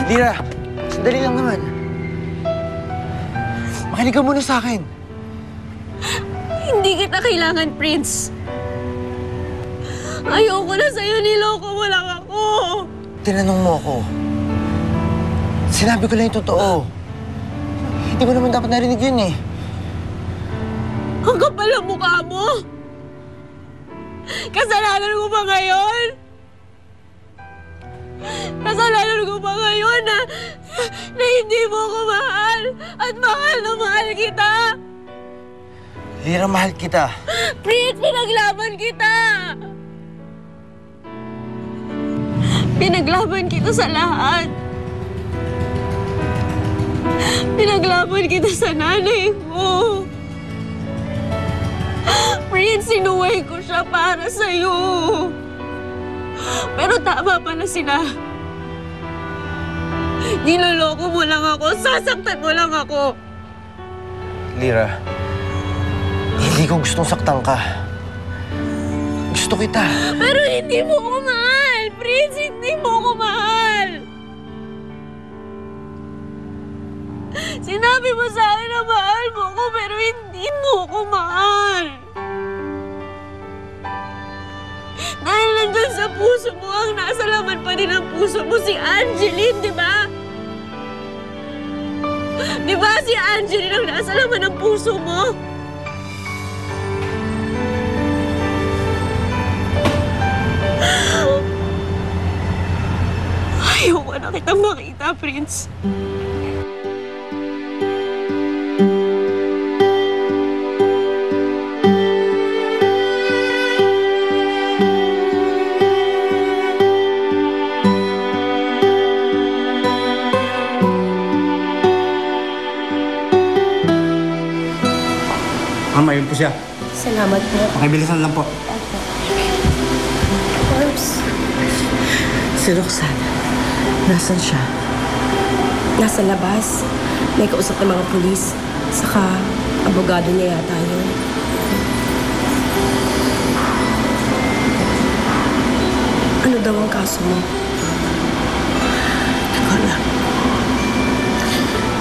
Lira, sandali lang naman. Makinig ka muna sa akin. Hindi kita kailangan, Prince. Ayoko na sa'yo, niloko mo lang ako. Tinanong mo ako. Sinabi ko lang yung totoo. Hindi mo naman dapat narinig yun eh. Ang kapal ang mukha mo! Kasalanan ko ba ngayon? Kasalanan ko ba ngayon na hindi mo ako mahal at mahal na mahal kita? Lira, mahal kita. Prince, pinaglaban kita! Pinaglaban kita sa lahat. Pinaglaban kita sa nanay mo. Prince, sinuway ko siya para sa'yo. Pero tama pala sila. Niloloko mo lang ako, sasaktan mo lang ako. Lira, hindi ko gustong saktan ka. Gusto kita. Pero hindi mo ko mahal. Prince, hindi mo ko mahal. Sinabi mo sa akin na mahal mo ko, pero hindi mo ko mahal. Dahil nandun sa puso mo, ang nasa laman pa din ng puso mo, si Angeline, di ba? Di ba si Angeline ang nasa laman ng puso mo? Ayoko na kitang makita, Prince. Ma'am, ayun po siya. Salamat po. Pakibilisan lang po. Opo. Orbs. Si Roxanne, nasan siya? Nasa labas. May kausap ng mga pulis. Saka, abogado niya yata yun. Ano daw ang kaso mo?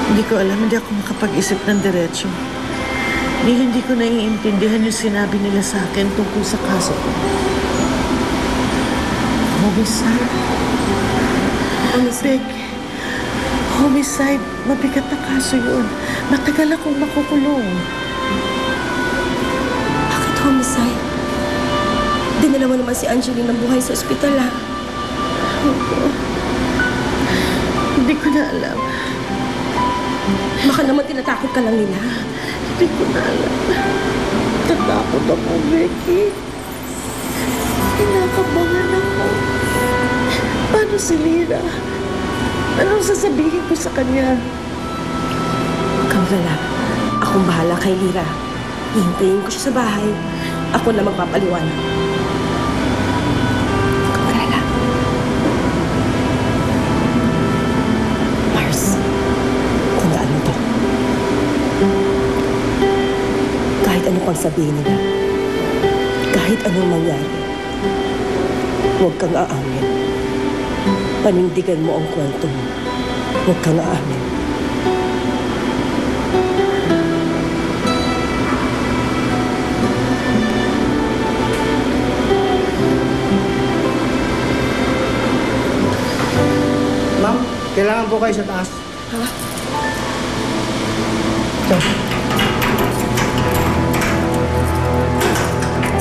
Hindi ko alam. Hindi ako makapag-isip ng diretsyo. Hindi ko naiintindihan yung sinabi nila sa akin tungkol sa kaso ko. Homicide? Beg, homicide. Mabigat na kaso yun. Matagal akong makukulong. Bakit homicide? Dinala mo naman si Angeline ng buhay sa ospital, ha? Hindi ko na alam. Baka naman tinatakot ka lang nila. Hindi ko na alam. Tatakot ako, Becky. Kinakabahan ako. Paano si Lira? Anong sasabihin ko sa kanya? Huwag kang galala. Akong bahala kay Lira. Hihintayin ko siya sa bahay. Ako na magpapaliwanag. Huwag kang galala. Mars, tandaan mo to. Kahit ano pang sabihin nila, kahit anong mangyari, huwag kang aamin. Panindigan mo ang kwento mo. Huwag kang aamin. Ma'am, kailangan po kayo sa taas. Ha? So,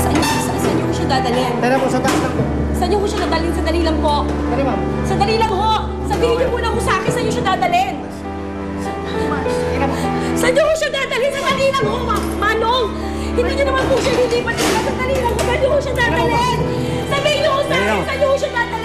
Saan niyo ko siya dadalhin? tara po, sa taas lang po. Saan niyo ko siya dadalhin? Sandali lang po. Tara, ma'am. Sandali lang ho! Sabihin niyo muna ko sa akin saan niyo siya dadalhin. Saan niyo ko siya dadalhin? Sandali lang ho, Manong! Hindi niyo naman po siya lilipat. Sandali lang ho, saan niyo ko siya dadalhin? Sabihin niyo ko sa akin saan niyo ko siya dadalhin.